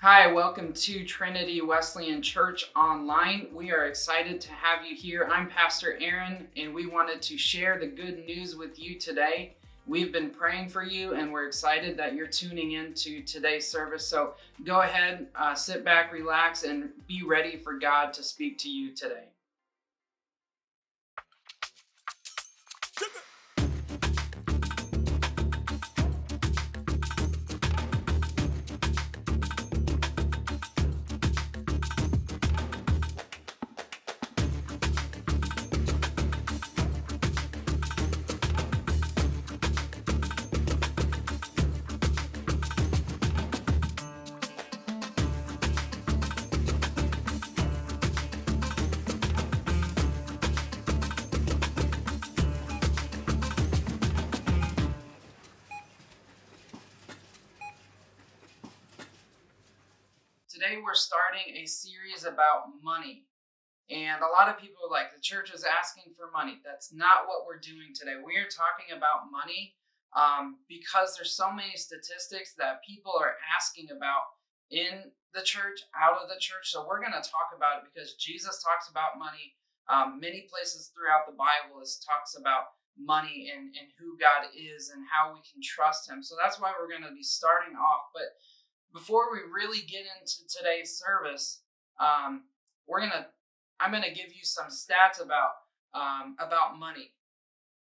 Hi, welcome to Trinity Wesleyan Church Online. We are excited to have you here. I'm Pastor Aaron, and we wanted to share the good news with you today. We've been praying for you, and we're excited that you're tuning in to today's service. So go ahead, sit back, relax, and be ready for God to speak to you today. Today, we're starting a series about money. And a lot of people are like, the church is asking for money. That's not what we're doing today. We are talking about money because there's so many statistics that people are asking about in the church, out of the church. So we're going to talk about it because Jesus talks about money. Many places throughout the Bible talks about money and who God is and how we can trust him. So that's why we're going to be starting off. But before we really get into today's service, um, we're gonna I'm gonna give you some stats about money,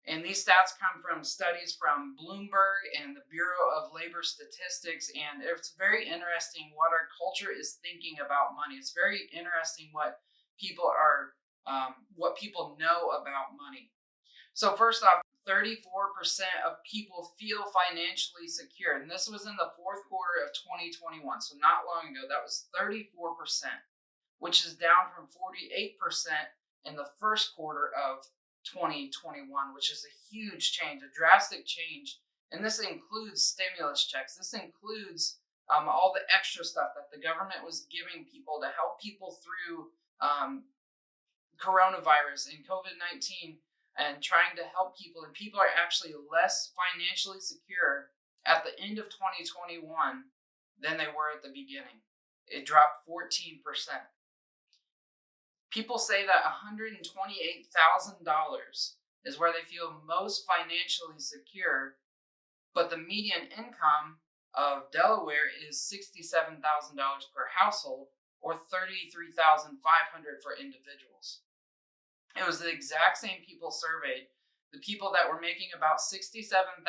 and these stats come from studies from Bloomberg and the Bureau of Labor Statistics, and it's very interesting what our culture is thinking about money. It's very interesting what people know about money. So first off, 34% of people feel financially secure. And this was in the fourth quarter of 2021. So not long ago, that was 34%, which is down from 48% in the first quarter of 2021, which is a huge change, a drastic change. And this includes stimulus checks. This includes all the extra stuff that the government was giving people to help people through coronavirus and COVID-19 and trying to help people. And people are actually less financially secure at the end of 2021 than they were at the beginning. It dropped 14%. People say that $128,000 is where they feel most financially secure, but the median income of Delaware is $67,000 per household, or $33,500 for individuals. It was the exact same people surveyed. The people that were making about $67,000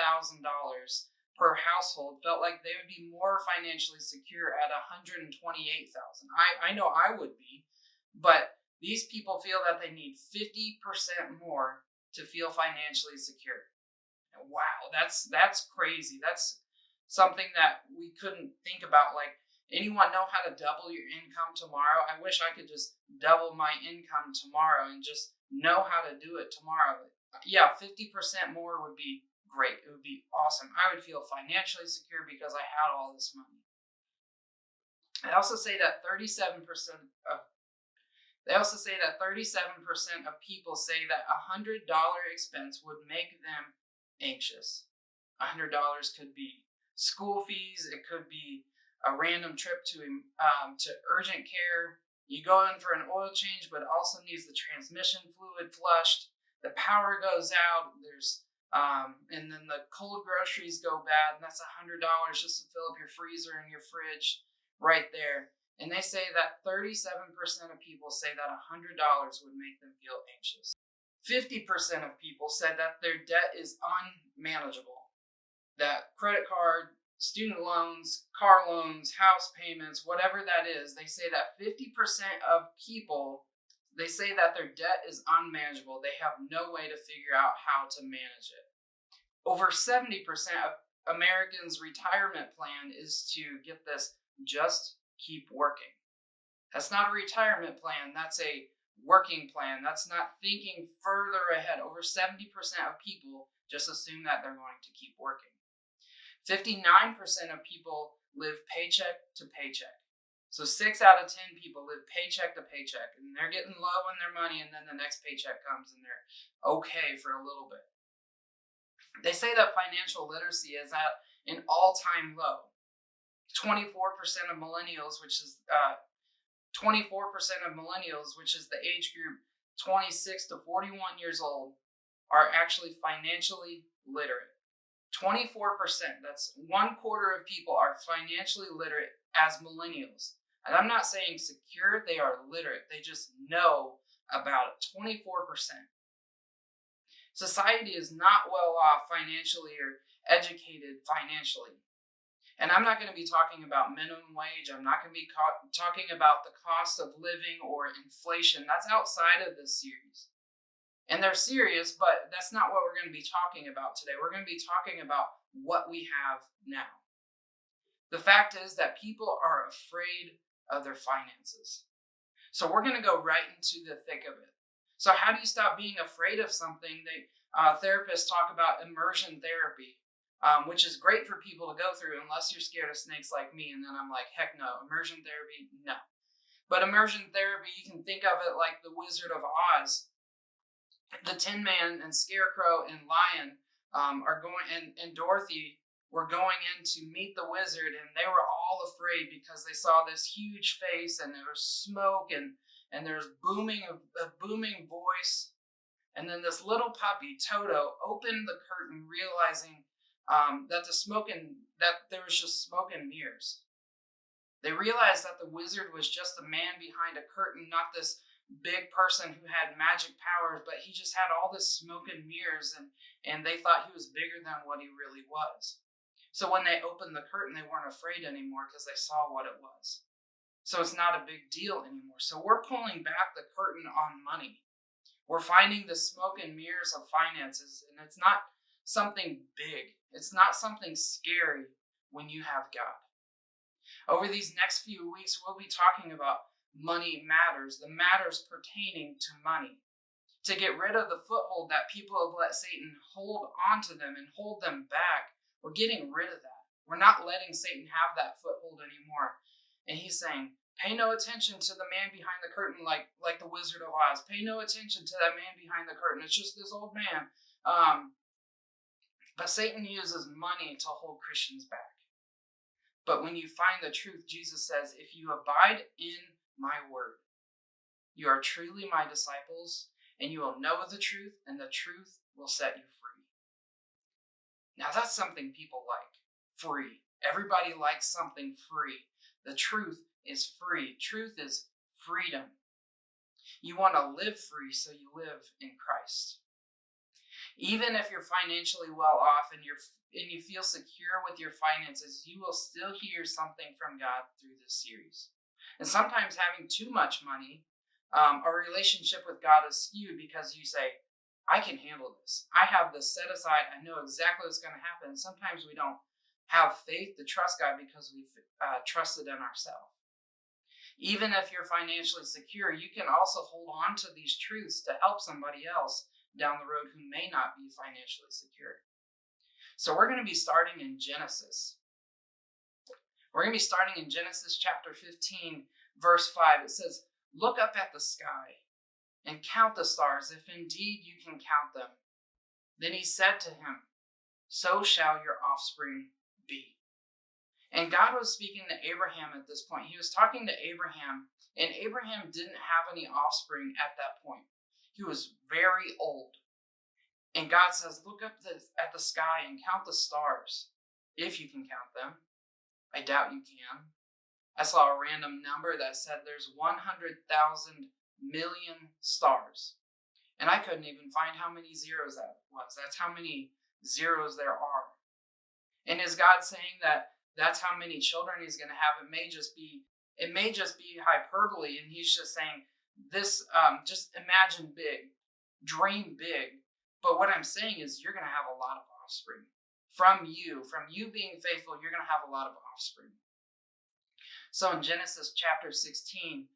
per household felt like they would be more financially secure at $128,000. I know I would be, but these people feel that they need 50% more to feel financially secure. Wow, that's crazy. That's something that we couldn't think about. Like, anyone know how to double your income tomorrow? I wish I could just double my income tomorrow and just know how to do it tomorrow. Yeah, 50% more would be great. It would be awesome. I would feel financially secure because I had all this money. They also say that 37% of people say that $100 expense would make them anxious. $100 could be school fees. It could be a random trip to urgent care. You go in for an oil change, but also needs the transmission fluid flushed. The power goes out. And then the cold groceries go bad, and that's $100 just to fill up your freezer and your fridge right there. And they say that 37% of people say that $100 would make them feel anxious. 50% of people said that their debt is unmanageable. That credit card, student loans, car loans, house payments, whatever that is, they say that 50% of people, they say that their debt is unmanageable. They have no way to figure out how to manage it. Over 70% of Americans' retirement plan is to, get this, just keep working. That's not a retirement plan. That's a working plan. That's not thinking further ahead. Over 70% of people just assume that they're going to keep working. 59% of people live paycheck to paycheck. So 6 out of 10 people live paycheck to paycheck, and they're getting low on their money, and then the next paycheck comes and they're okay for a little bit. They say that financial literacy is at an all-time low. 24% of millennials, which is 24% of millennials, which is the age group 26 to 41 years old, are actually financially literate. 24%, that's 1/4 of people are financially literate as millennials. And I'm not saying secure, they are literate. They just know about it. 24%. Society is not well off financially or educated financially. And I'm not going to be talking about minimum wage. I'm not going to be talking about the cost of living or inflation. That's outside of this series. And they're serious, but that's not what we're going to be talking about today. We're going to be talking about what we have now. The fact is that people are afraid of their finances. So we're going to go right into the thick of it. So how do you stop being afraid of something? Therapists talk about immersion therapy, which is great for people to go through unless you're scared of snakes like me. And then I'm like, heck no, immersion therapy, no. But immersion therapy, you can think of it like the Wizard of Oz. The Tin Man and Scarecrow and Lion are going, and Dorothy were going in to meet the wizard, and they were all afraid because they saw this huge face, and there was smoke, and there's a booming voice, and then this little puppy Toto opened the curtain, realizing that there was just smoke and mirrors. They realized that the wizard was just a man behind a curtain, not this big person who had magic powers, but he just had all this smoke and mirrors, and they thought he was bigger than what he really was. So when they opened the curtain, they weren't afraid anymore because they saw what it was. So it's not a big deal anymore. So we're pulling back the curtain on money. We're finding the smoke and mirrors of finances, and it's not something big. It's not something scary when you have God. Over these next few weeks, we'll be talking about money matters, the matters pertaining to money. To get rid of the foothold that people have let Satan hold onto them and hold them back, we're getting rid of that. We're not letting Satan have that foothold anymore. And he's saying, pay no attention to the man behind the curtain like the Wizard of Oz. Pay no attention to that man behind the curtain. It's just this old man. But Satan uses money to hold Christians back. But when you find the truth, Jesus says, if you abide in my word, you are truly my disciples, and you will know the truth, and the truth will set you free. Now that's something people like, free. Everybody likes something free. The truth is free. Truth is freedom. You want to live free, so you live in Christ. Even if you're financially well off and you feel secure with your finances, you will still hear something from God through this series. And sometimes having too much money, our relationship with God is skewed because you say, I can handle this. I have this set aside. I know exactly what's going to happen. And sometimes we don't have faith to trust God because we've trusted in ourselves. Even if you're financially secure, you can also hold on to these truths to help somebody else down the road who may not be financially secure. So we're going to be starting in Genesis. We're going to be starting in Genesis chapter 15, verse 5. It says, look up at the sky and count the stars, if indeed you can count them. Then he said to him, so shall your offspring be. And God was speaking to Abraham at this point. He was talking to Abraham, and Abraham didn't have any offspring at that point. He was very old. And God says, look up at the sky and count the stars, if you can count them. I doubt you can. I saw a random number that said there's 100,000 million stars. And I couldn't even find how many zeros that was. That's how many zeros there are. And is God saying that that's how many children he's going to have? It may just be hyperbole, and he's just saying this. Just imagine big, dream big. But what I'm saying is, you're going to have a lot of offspring from you being faithful. You're going to have a lot of offspring. So in Genesis chapter 16,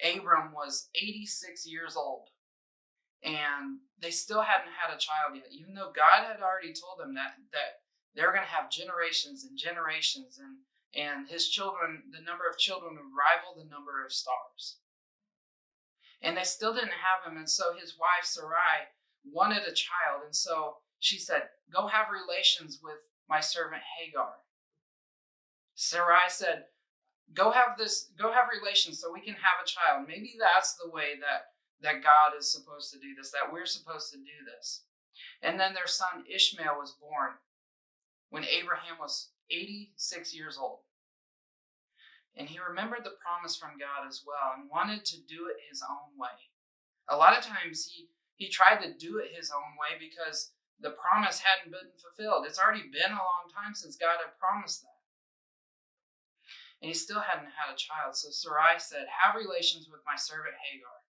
Abram was 86 years old, and they still hadn't had a child yet, even though God had already told them that they're going to have generations and generations, and his children, the number of children would rival the number of stars. And they still didn't have him, and so his wife Sarai wanted a child, and so she said, go have relations with my servant Hagar. Sarai said, go have relations so we can have a child. Maybe that's the way that God is supposed to do this, that we're supposed to do this. And then their son Ishmael was born when Abraham was 86 years old. And he remembered the promise from God as well and wanted to do it his own way. A lot of times he tried to do it his own way because the promise hadn't been fulfilled. It's already been a long time since God had promised that. And he still hadn't had a child. So Sarai said, have relations with my servant Hagar.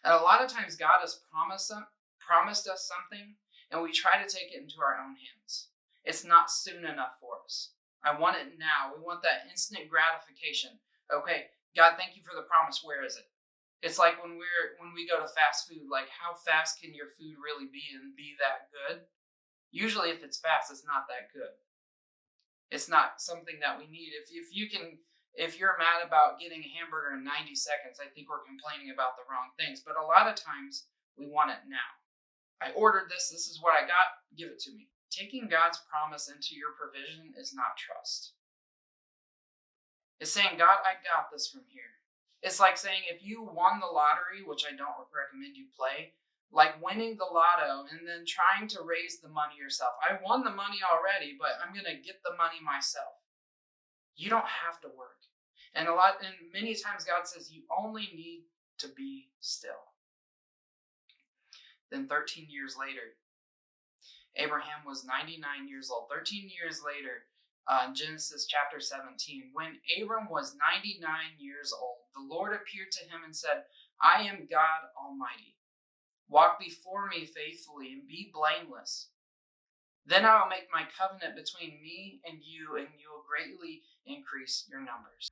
And a lot of times God has promised us something, and we try to take it into our own hands. It's not soon enough for us. I want it now. We want that instant gratification. Okay, God, thank you for the promise. Where is it? It's like when we go to fast food, like how fast can your food really be and be that good? Usually if it's fast, it's not that good. It's not something that we need. If you're mad about getting a hamburger in 90 seconds, I think we're complaining about the wrong things. But a lot of times we want it now. I ordered this is what I got, give it to me. Taking God's promise into your provision is not trust. It's saying, God, I got this from here. It's like saying if you won the lottery, which I don't recommend you play, like winning the lotto and then trying to raise the money yourself. I won the money already, but I'm going to get the money myself. You don't have to work. And many times God says you only need to be still. Then 13 years later, Abraham was 99 years old. 13 years later, Genesis chapter 17, when Abram was 99 years old, the Lord appeared to him and said, I am God Almighty. Walk before me faithfully and be blameless. Then I will make my covenant between me and you will greatly increase your numbers.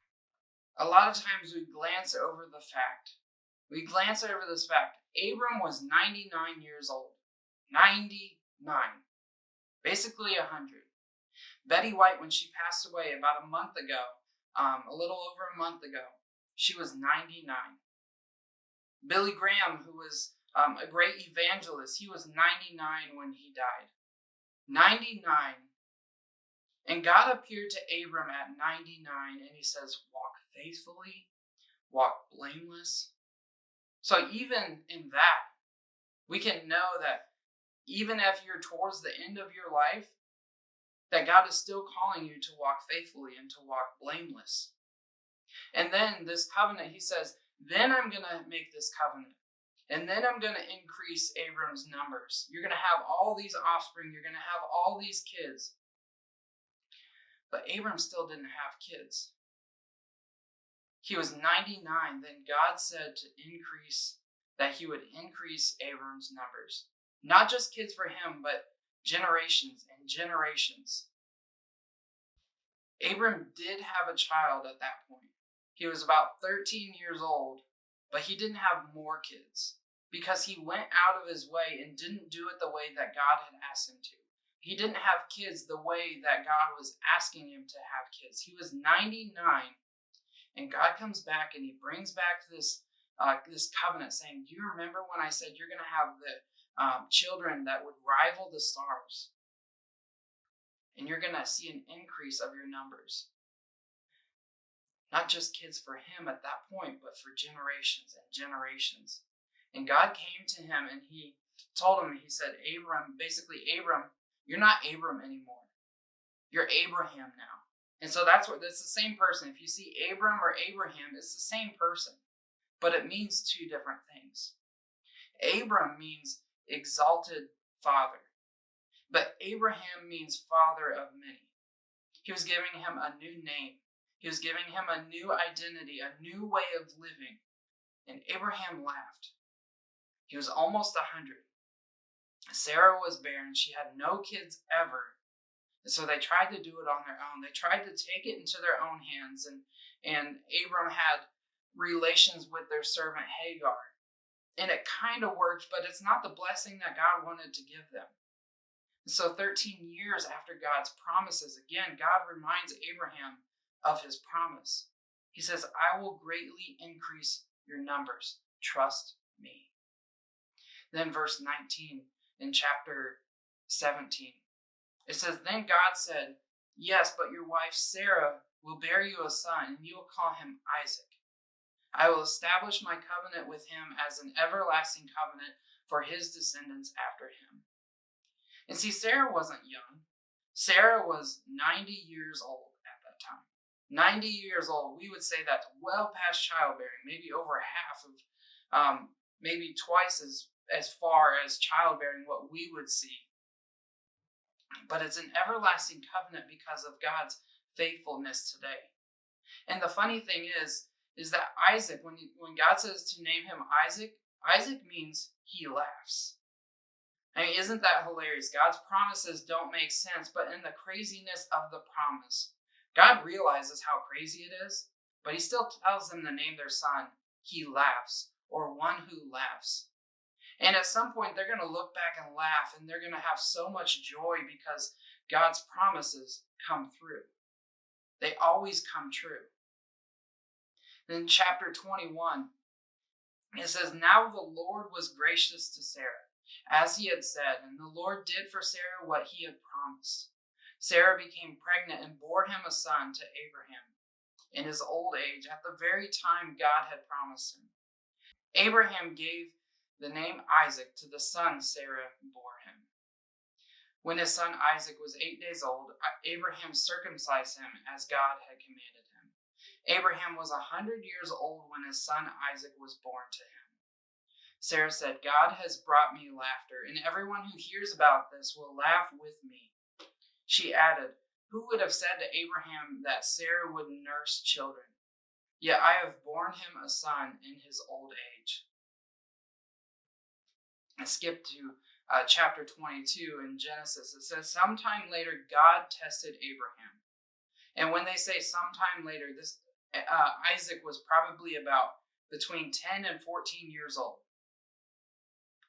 A lot of times we glance over this fact. Abram was 99 years old. 99. Basically 100. Betty White, when she passed away about a month ago, a little over a month ago, she was 99. Billy Graham, who was a great evangelist, he was 99 when he died. 99. And God appeared to Abram at 99 and he says, walk faithfully, walk blameless. So even in that, we can know that even if you're towards the end of your life, that God is still calling you to walk faithfully and to walk blameless. And then this covenant, he says, then I'm going to make this covenant. And then I'm going to increase Abram's numbers. You're going to have all these offspring. You're going to have all these kids. But Abram still didn't have kids. He was 99. Then God said that he would increase Abram's numbers. Not just kids for him, but generations and generations. Abram did have a child at that point. He was about 13 years old, but he didn't have more kids because he went out of his way and didn't do it the way that God had asked him to. He didn't have kids the way that God was asking him to have kids. He was 99, and God comes back and he brings back this covenant saying, do you remember when I said you're going to have the children that would rival the stars? And you're going to see an increase of your numbers. Not just kids for him at that point, but for generations and generations. And God came to him and he told him, he said, Abram, you're not Abram anymore. You're Abraham now. And so it's the same person. If you see Abram or Abraham, it's the same person. But it means two different things. Abram means exalted father. But Abraham means father of many. He was giving him a new name. He was giving him a new identity, a new way of living. And Abraham laughed. He was almost 100. Sarah was barren. She had no kids ever. And so they tried to do it on their own. They tried to take it into their own hands. And Abram had relations with their servant Hagar. And it kind of worked, but it's not the blessing that God wanted to give them. So 13 years after God's promises, again, God reminds Abraham of his promise. He says, I will greatly increase your numbers. Trust me. Then verse 19 in chapter 17, it says, then God said, Yes, but your wife Sarah will bear you a son, and you will call him Isaac. I will establish my covenant with him as an everlasting covenant for his descendants after him." And see, Sarah wasn't young. Sarah was 90 years old at that time. 90 years old. We would say that's well past childbearing, maybe over half of, maybe twice as far as childbearing what we would see. But it's an everlasting covenant because of God's faithfulness today. And the funny thing is that Isaac, when God says to name him Isaac, Isaac means he laughs. I mean, isn't that hilarious? God's promises don't make sense, but in the craziness of the promise, God realizes how crazy it is, but he still tells them to name their son, He Laughs, or One Who Laughs. And at some point, they're going to look back and laugh, and they're going to have so much joy because God's promises come through. They always come true. In chapter 21, it says, "Now the Lord was gracious to Sarah, as he had said, and the Lord did for Sarah what he had promised. Sarah became pregnant and bore him a son to Abraham in his old age, at the very time God had promised him. Abraham gave the name Isaac to the son Sarah bore him. When his son Isaac was 8 days old, Abraham circumcised him as God had commanded him. Abraham was 100 years old when his son Isaac was born to him. Sarah said, 'God has brought me laughter, and everyone who hears about this will laugh with me.' She added, 'Who would have said to Abraham that Sarah would nurse children? Yet I have borne him a son in his old age.'" I skip to chapter 22 in Genesis. It says, "Sometime later, God tested Abraham." And when they say sometime later, this Isaac was probably about between 10 and 14 years old.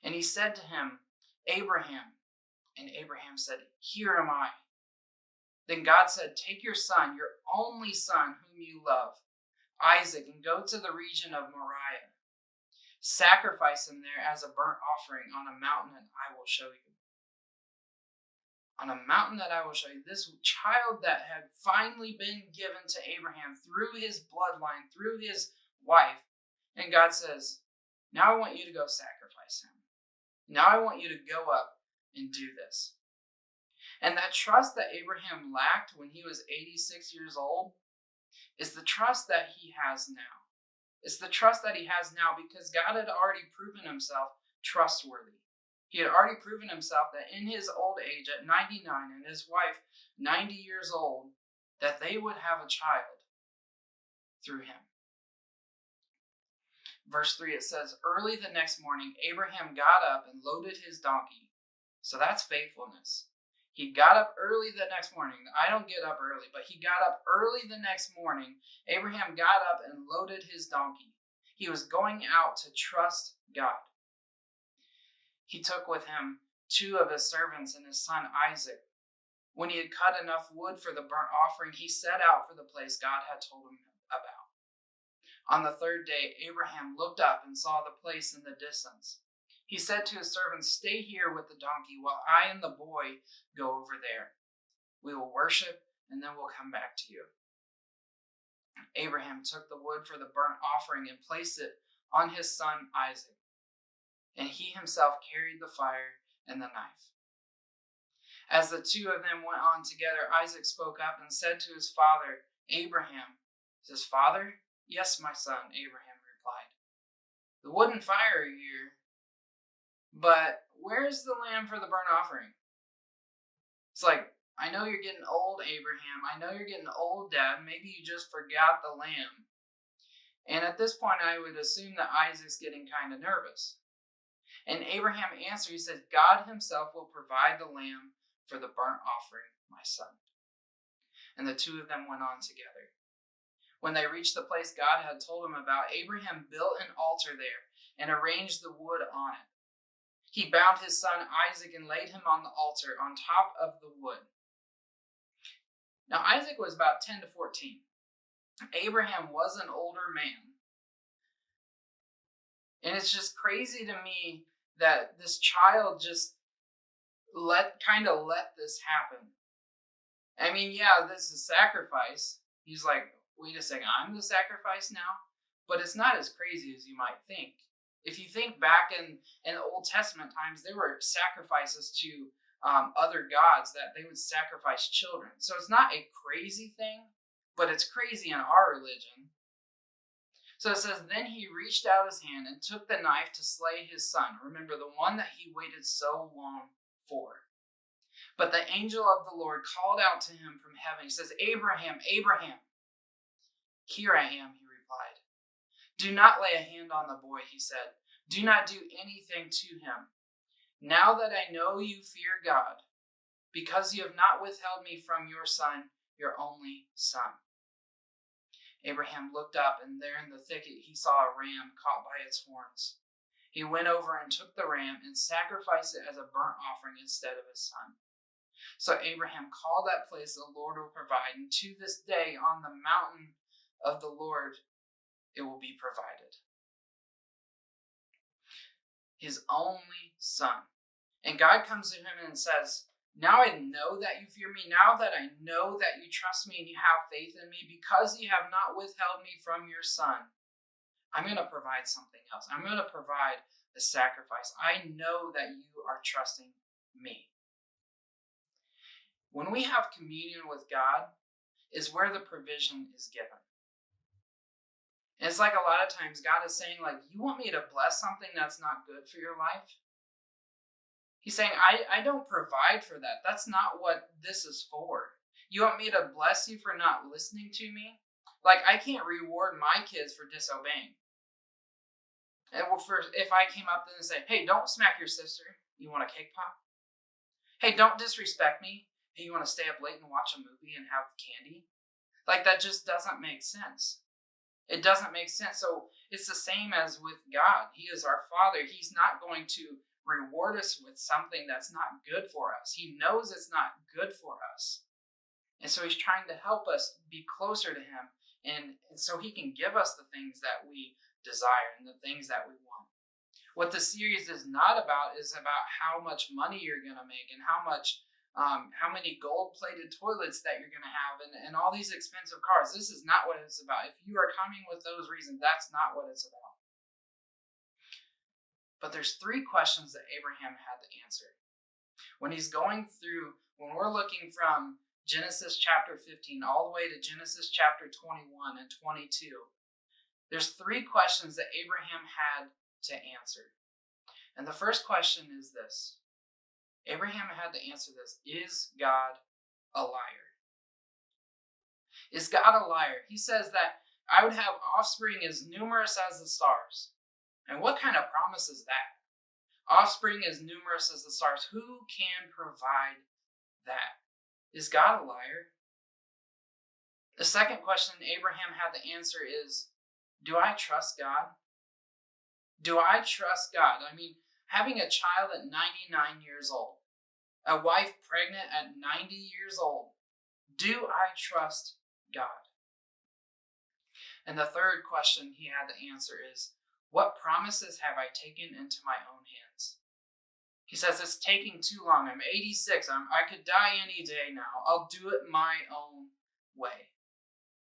"And he said to him, 'Abraham.' And Abraham said, 'Here am I.' Then God said, 'Take your son, your only son whom you love, Isaac, and go to the region of Moriah. Sacrifice him there as a burnt offering on a mountain that I will show you.' On a mountain that I will show you." This child that had finally been given to Abraham through his bloodline, through his wife. And God says, "Now I want you to go sacrifice him. Now I want you to go up and do this." And that trust that Abraham lacked when he was 86 years old is the trust that he has now. It's the trust that he has now because God had already proven himself trustworthy. He had already proven himself that in his old age, at 99, and his wife 90 years old, that they would have a child through him. Verse 3, it says, "Early the next morning, Abraham got up and loaded his donkey." So that's faithfulness. He got up early the next morning. I don't get up early, but he got up early the next morning. Abraham got up and loaded his donkey. He was going out to trust God. He took with him 2 of his servants and his son Isaac. When he had cut enough wood for the burnt offering, he set out for the place God had told him about. On the 3rd day, Abraham looked up and saw the place in the distance. He said to his servants, "Stay here with the donkey while I and the boy go over there. We will worship, and then we'll come back to you." Abraham took the wood for the burnt offering and placed it on his son Isaac, and he himself carried the fire and the knife. As the 2 of them went on together, Isaac spoke up and said to his father, Abraham, "His father?" "Yes, my son," Abraham replied. "The wood and fire are here, but where's the lamb for the burnt offering?" It's like, "I know you're getting old, Abraham. I know you're getting old, Dad. Maybe you just forgot the lamb." And at this point, I would assume that Isaac's getting kind of nervous. And Abraham answered, he said, "God himself will provide the lamb for the burnt offering, my son." And the 2 of them went on together. When they reached the place God had told him about, Abraham built an altar there and arranged the wood on it. He bound his son Isaac and laid him on the altar on top of the wood. Now Isaac was about 10 to 14. Abraham was an older man. And it's just crazy to me that this child just let this happen. I mean, yeah, this is sacrifice. He's like, wait a second, I'm the sacrifice now? But it's not as crazy as you might think. If you think back in the Old Testament times, there were sacrifices to other gods that they would sacrifice children. So it's not a crazy thing, but it's crazy in our religion. So it says, then he reached out his hand and took the knife to slay his son. Remember, the one that he waited so long for. But the angel of the Lord called out to him from heaven. He says, Abraham, Abraham. Here I am, he replied. Do not lay a hand on the boy, he said. Do not do anything to him. Now that I know you fear God, because you have not withheld me from your son, your only son. Abraham looked up, and there in the thicket he saw a ram caught by its horns. He went over and took the ram and sacrificed it as a burnt offering instead of his son. So Abraham called that place the Lord will provide, and to this day on the mountain of the Lord it will be provided. His only son. And God comes to him and says, now I know that you fear me, now that I know that you trust me and you have faith in me, because you have not withheld me from your son, I'm going to provide something else. I'm going to provide a sacrifice. I know that you are trusting me. When we have communion with God is where the provision is given. And it's like a lot of times God is saying, like, you want me to bless something that's not good for your life? He's saying, I don't provide for that. That's not what this is for. You want me to bless you for not listening to me? Like, I can't reward my kids for disobeying. And if I came up and say, hey, don't smack your sister. You want a cake pop? Hey, don't disrespect me. Hey, you want to stay up late and watch a movie and have candy? Like, that just doesn't make sense. It doesn't make sense. So it's the same as with God. He is our Father. He's not going to reward us with something that's not good for us. He knows it's not good for us. And so he's trying to help us be closer to him. And so he can give us the things that we desire and the things that we want. What the series is not about is about how much money you're going to make and how many gold-plated toilets that you're going to have and all these expensive cars. This is not what it's about. If you are coming with those reasons, that's not what it's about. But there's 3 questions that Abraham had to answer. When we're looking from Genesis chapter 15 all the way to Genesis chapter 21 and 22, there's 3 questions that Abraham had to answer. And the first question is this. Abraham had to answer this. Is God a liar? Is God a liar? He says that I would have offspring as numerous as the stars. And what kind of promise is that? Offspring as numerous as the stars. Who can provide that? Is God a liar? The second question Abraham had to answer is, do I trust God? Do I trust God? I mean, having a child at 99 years old, a wife pregnant at 90 years old, do I trust God? And the third question he had to answer is, what promises have I taken into my own hands? He says, it's taking too long. I'm 86. I could die any day now. I'll do it my own way.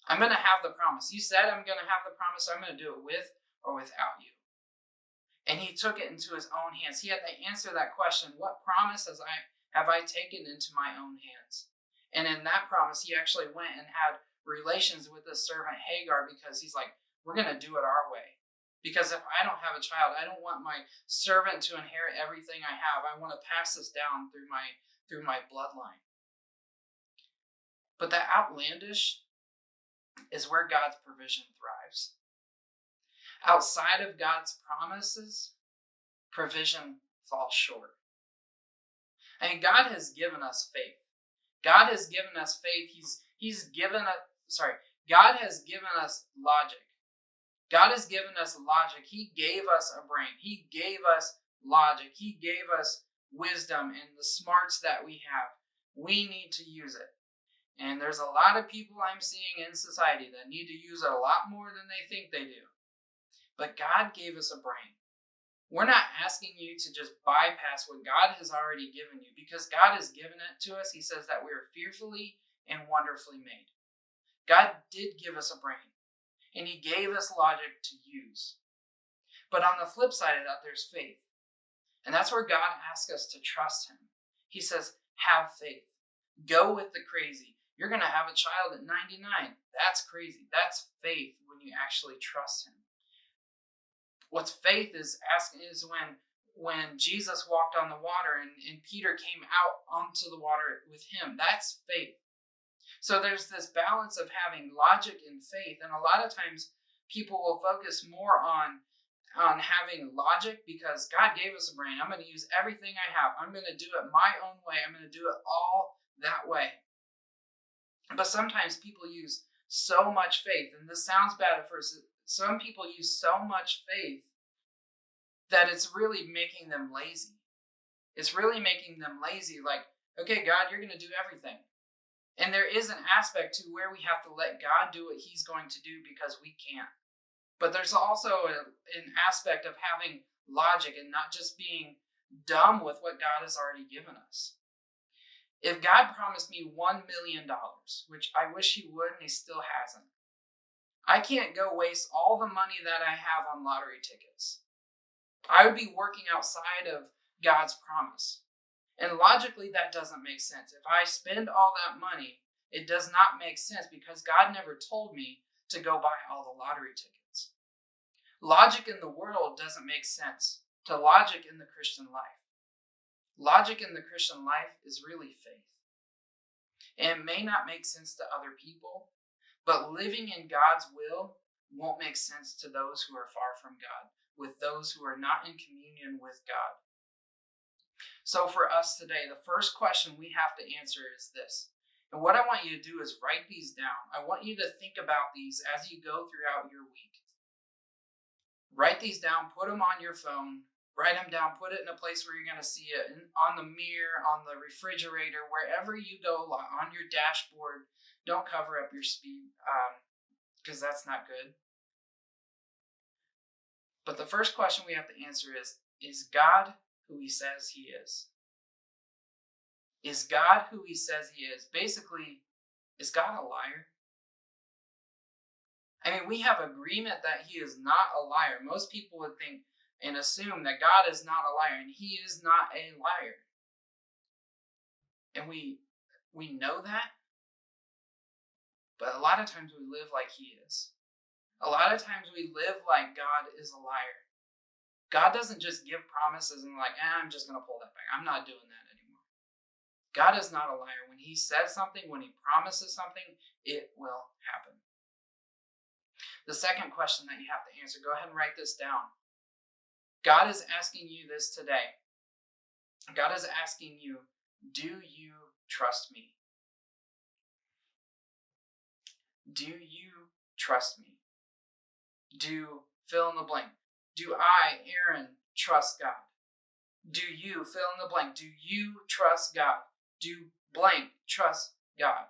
I'm going to have the promise. You said I'm going to have the promise. So I'm going to do it with or without you. And he took it into his own hands. He had to answer that question. What promise have I taken into my own hands? And in that promise, he actually went and had relations with his servant Hagar, because he's like, we're going to do it our way. Because if I don't have a child, I don't want my servant to inherit everything I have. I want to pass this down through my bloodline. But that outlandish is where God's provision thrives. Outside of God's promises, provision falls short. And God has given us faith. God has given us faith. God has given us logic. God has given us logic. He gave us a brain. He gave us logic. He gave us wisdom and the smarts that we have. We need to use it. And there's a lot of people I'm seeing in society that need to use it a lot more than they think they do. But God gave us a brain. We're not asking you to just bypass what God has already given you, because God has given it to us. He says that we are fearfully and wonderfully made. God did give us a brain, and he gave us logic to use. But on the flip side of that, there's faith. And that's where God asks us to trust him. He says, have faith. Go with the crazy. You're going to have a child at 99. That's crazy. That's faith when you actually trust him. What's faith is when Jesus walked on the water and Peter came out onto the water with him. That's faith. So there's this balance of having logic and faith. And a lot of times people will focus more on having logic because God gave us a brain. I'm going to use everything I have. I'm going to do it my own way. I'm going to do it all that way. But sometimes people use so much faith, and this sounds bad at first. Some people use so much faith that it's really making them lazy. It's really making them lazy. Like, okay, God, you're going to do everything. And there is an aspect to where we have to let God do what he's going to do because we can't. But there's also an aspect of having logic and not just being dumb with what God has already given us. If God promised me $1 million, which I wish he would and he still hasn't, I can't go waste all the money that I have on lottery tickets. I would be working outside of God's promise. And logically, that doesn't make sense. If I spend all that money, it does not make sense because God never told me to go buy all the lottery tickets. Logic in the world doesn't make sense to logic in the Christian life. Logic in the Christian life is really faith. And it may not make sense to other people, but living in God's will won't make sense to those who are far from God, with those who are not in communion with God. So for us today, the first question we have to answer is this. And what I want you to do is write these down. I want you to think about these as you go throughout your week. Write these down, put them on your phone, write them down, put it in a place where you're going to see it, on the mirror, on the refrigerator, wherever you go, on your dashboard. Don't cover up your speed because that's not good. But the first question we have to answer is God who he says he is? Is God who he says he is? Basically, is God a liar? I mean, we have agreement that he is not a liar. Most people would think and assume that God is not a liar, and he is not a liar. And we know that, but a lot of times we live like he is. A lot of times we live like God is a liar. God doesn't just give promises and like, I'm just going to pull that back. I'm not doing that anymore. God is not a liar. When he says something, when he promises something, it will happen. The second question that you have to answer, go ahead and write this down. God is asking you this today. God is asking you, do you trust me? Do you trust me? Do fill in the blank. Do I, Aaron, trust God? Do you fill in the blank? Do you trust God? Do blank trust God?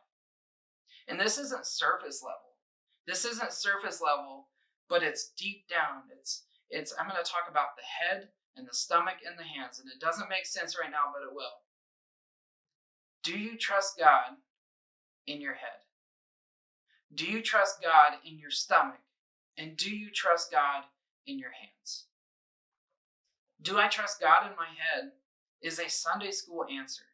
And this isn't surface level. This isn't surface level, but it's deep down. It's I'm going to talk about the head and the stomach and the hands, and it doesn't make sense right now, but it will. Do you trust God in your head? Do you trust God in your stomach? And do you trust God in your hands? Do I trust God in my head is a Sunday school answer.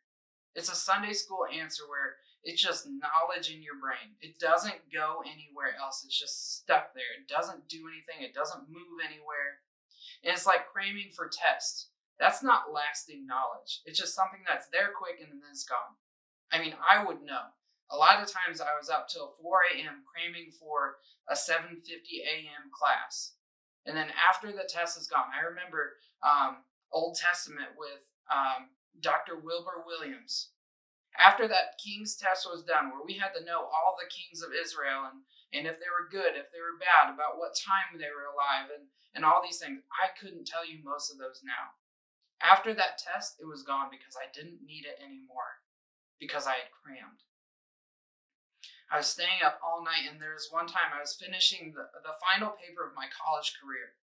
It's a Sunday school answer where it's just knowledge in your brain. It doesn't go anywhere else. It's just stuck there. It doesn't do anything. It doesn't move anywhere. And it's like cramming for tests. That's not lasting knowledge. It's just something that's there quick and then it's gone. I mean, I would know. A lot of times I was up till 4 a.m. cramming for a 7:50 a.m. class. And then after the test is gone, I remember Old Testament with Dr. Wilbur Williams. After that king's test was done, where we had to know all the kings of Israel and if they were good, if they were bad, about what time they were alive, and all these things, I couldn't tell you most of those now. After that test, it was gone because I didn't need it anymore because I had crammed. I was staying up all night, and there was one time I was finishing the final paper of my college career.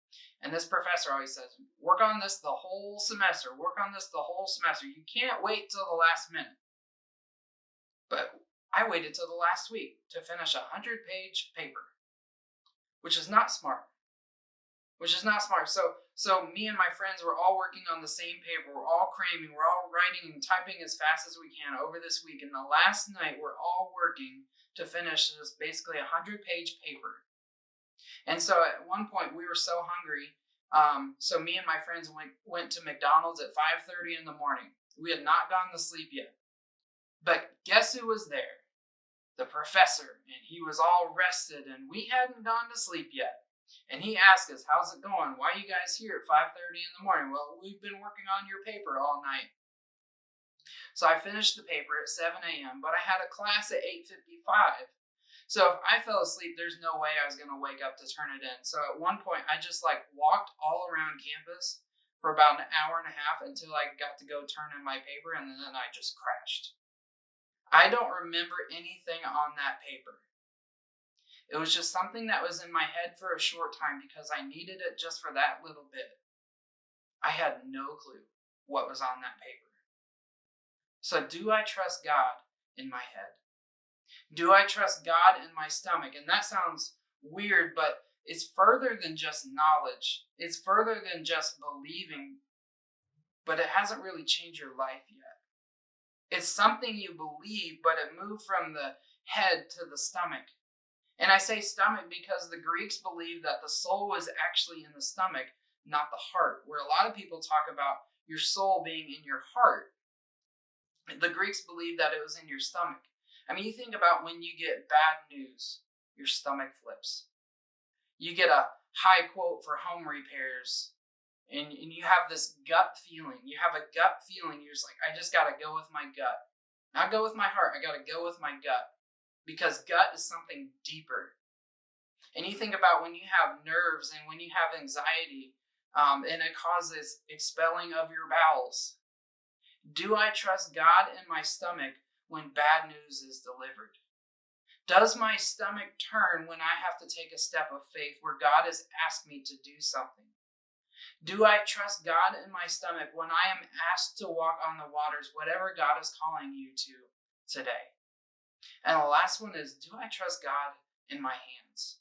And this professor always says, work on this the whole semester. Work on this the whole semester. You can't wait till the last minute. But I waited till the last week to finish a 100-page paper, which is not smart. So me and my friends were all working on the same paper. We're all cramming. We're all writing and typing as fast as we can over this week. And the last night, we're all working to finish this basically 100-page paper. And so at one point, we were so hungry. So me and my friends went to McDonald's at 5:30 in the morning. We had not gone to sleep yet. But guess who was there? The professor. And he was all rested, and we hadn't gone to sleep yet. And he asked us, how's it going? Why are you guys here at 5:30 in the morning? Well, we've been working on your paper all night. So I finished the paper at 7 a.m., but I had a class at 8:55. So if I fell asleep, there's no way I was going to wake up to turn it in. So at one point, I just walked all around campus for about an hour and a half until I got to go turn in my paper, and then I just crashed. I don't remember anything on that paper. It was just something that was in my head for a short time because I needed it just for that little bit. I had no clue what was on that paper. So do I trust God in my head? Do I trust God in my stomach? And that sounds weird, but it's further than just knowledge. It's further than just believing, but it hasn't really changed your life yet. It's something you believe, but it moved from the head to the stomach. And I say stomach because the Greeks believed that the soul was actually in the stomach, not the heart, where a lot of people talk about your soul being in your heart. The Greeks believed that it was in your stomach. I mean, you think about when you get bad news, your stomach flips. You get a high quote for home repairs, and you have this gut feeling. You have a gut feeling. You're just like, I just got to go with my gut. Not go with my heart. I got to go with my gut. Because gut is something deeper. And you think about when you have nerves and when you have anxiety, and it causes expelling of your bowels. Do I trust God in my stomach when bad news is delivered? Does my stomach turn when I have to take a step of faith where God has asked me to do something? Do I trust God in my stomach when I am asked to walk on the waters, whatever God is calling you to today? And the last one is, do I trust God in my hands?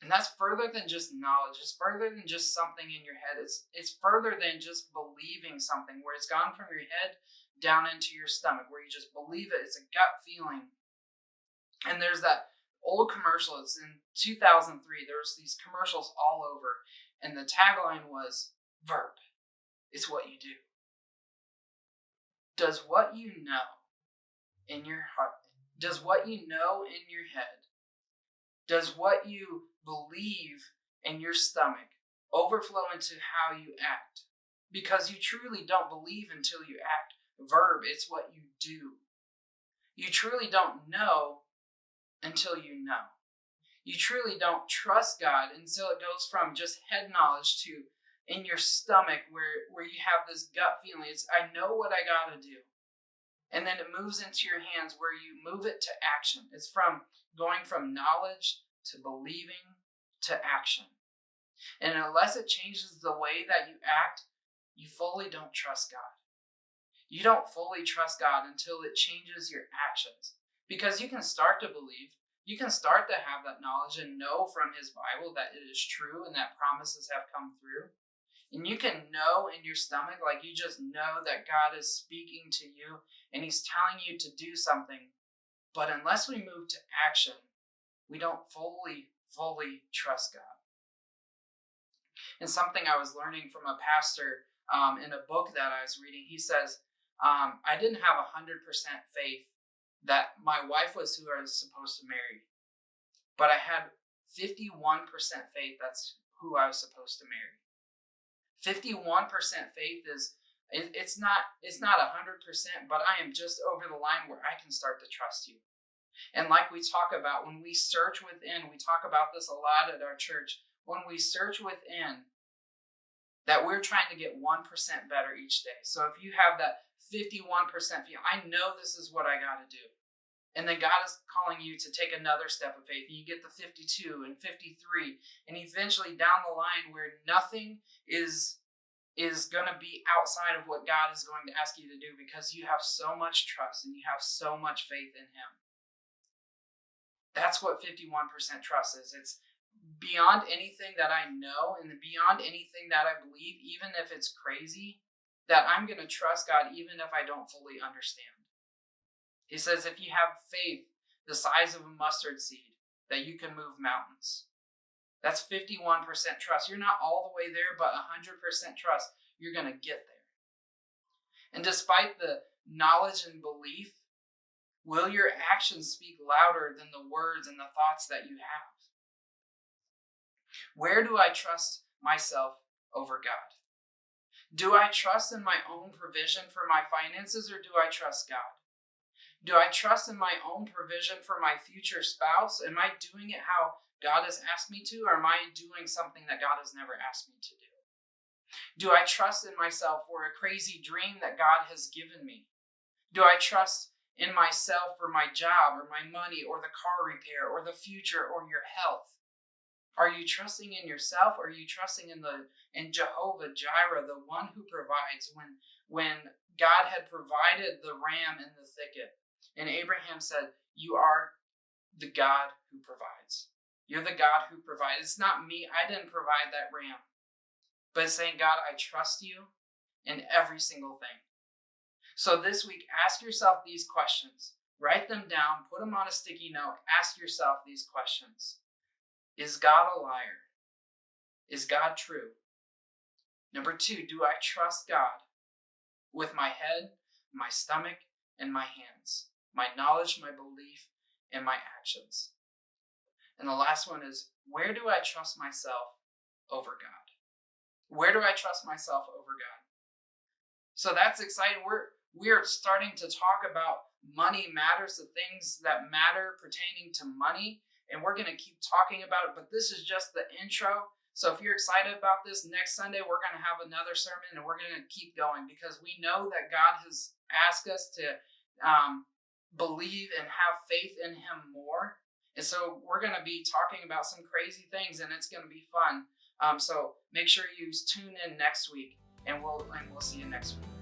And that's further than just knowledge. It's further than just something in your head. It's further than just believing something where it's gone from your head down into your stomach, where you just believe it. It's a gut feeling. And there's that old commercial. It's in 2003. There was these commercials all over. And the tagline was, verb. It's what you do. Does what you know in your heart, does what you know in your head, does what you believe in your stomach overflow into how you act? Because you truly don't believe until you act. Verb, it's what you do. You truly don't know until you know. You truly don't trust God until it goes from just head knowledge to in your stomach where you have this gut feeling. It's, I know what I gotta do. And then it moves into your hands where you move it to action. It's from going from knowledge to believing to action. And unless it changes the way that you act, you fully don't trust God. You don't fully trust God until it changes your actions. Because you can start to believe, you can start to have that knowledge and know from His Bible that it is true and that promises have come through. And you can know in your stomach, like you just know that God is speaking to you and He's telling you to do something. But unless we move to action, we don't fully trust God. And something I was learning from a pastor in a book that I was reading, he says, I didn't have 100% faith that my wife was who I was supposed to marry. But I had 51% faith that's who I was supposed to marry. 51% faith is, it's not 100%, but I am just over the line where I can start to trust you. And like we talk about, when we search within, we talk about this a lot at our church, when we search within, that we're trying to get 1% better each day. So if you have that 51% feel, I know this is what I got to do. And then God is calling you to take another step of faith. And you get the 52 and 53. And eventually down the line where nothing is is going to be outside of what God is going to ask you to do because you have so much trust and you have so much faith in Him. That's what 51% trust is. It's beyond anything that I know and beyond anything that I believe, even if it's crazy, that I'm going to trust God even if I don't fully understand. He says if you have faith the size of a mustard seed, that you can move mountains. That's 51% trust. You're not all the way there, but 100% trust. You're going to get there. And despite the knowledge and belief, will your actions speak louder than the words and the thoughts that you have? Where do I trust myself over God? Do I trust in my own provision for my finances, or do I trust God? Do I trust in my own provision for my future spouse? Am I doing it how God has asked me to, or am I doing something that God has never asked me to do? Do I trust in myself for a crazy dream that God has given me? Do I trust in myself for my job or my money or the car repair or the future or your health? Are you trusting in yourself, or are you trusting in Jehovah Jireh, the one who provides? When God had provided the ram in the thicket, and Abraham said, "You are the God who provides. You're the God who provides. It's not me. I didn't provide that ram." But it's saying, God, I trust you in every single thing. So this week, ask yourself these questions. Write them down. Put them on a sticky note. Ask yourself these questions. Is God a liar? Is God true? Number 2, do I trust God with my head, my stomach, and my hands? My knowledge, my belief, and my actions. And the last one is, where do I trust myself over God? Where do I trust myself over God? So that's exciting. We're starting to talk about money matters, the things that matter pertaining to money. And we're going to keep talking about it, but this is just the intro. So if you're excited about this, next Sunday, we're going to have another sermon and we're going to keep going because we know that God has asked us to believe and have faith in Him more. And so we're going to be talking about some crazy things and it's going to be fun. So make sure you tune in next week and we'll see you next week.